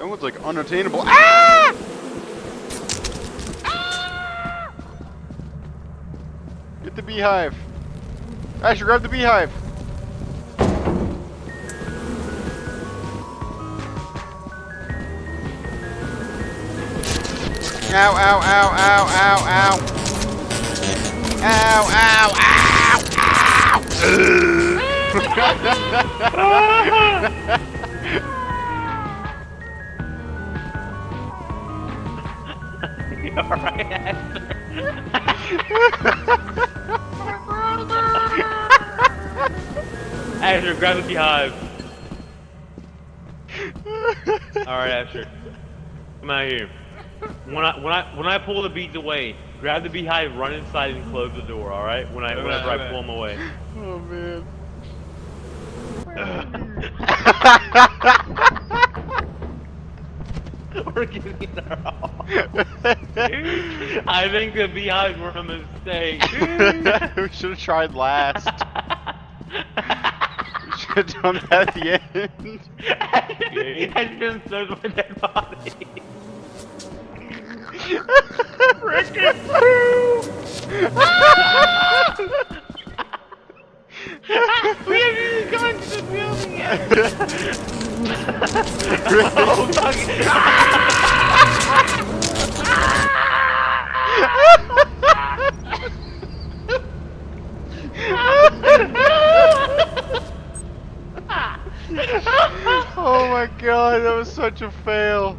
That one's like unattainable. Ah! Get the beehive. Asher, grab the beehive. Ow, ow, ow, ow, ow, ow. Ow, ow, ow, ow. You alright, Asher? Asher, grab the beehive. Alright, Asher. Come out here. When I pull the bees away, grab the beehive, run inside, and close the door. All right? Whenever I pull them away. Oh man. We're getting our all. I think the beehives were a mistake. We should have tried last. We should have done that at the end. I just searched my dead body. Ricky! We haven't even gone to the building yet. Oh, fuck. Oh my god, that was such a fail.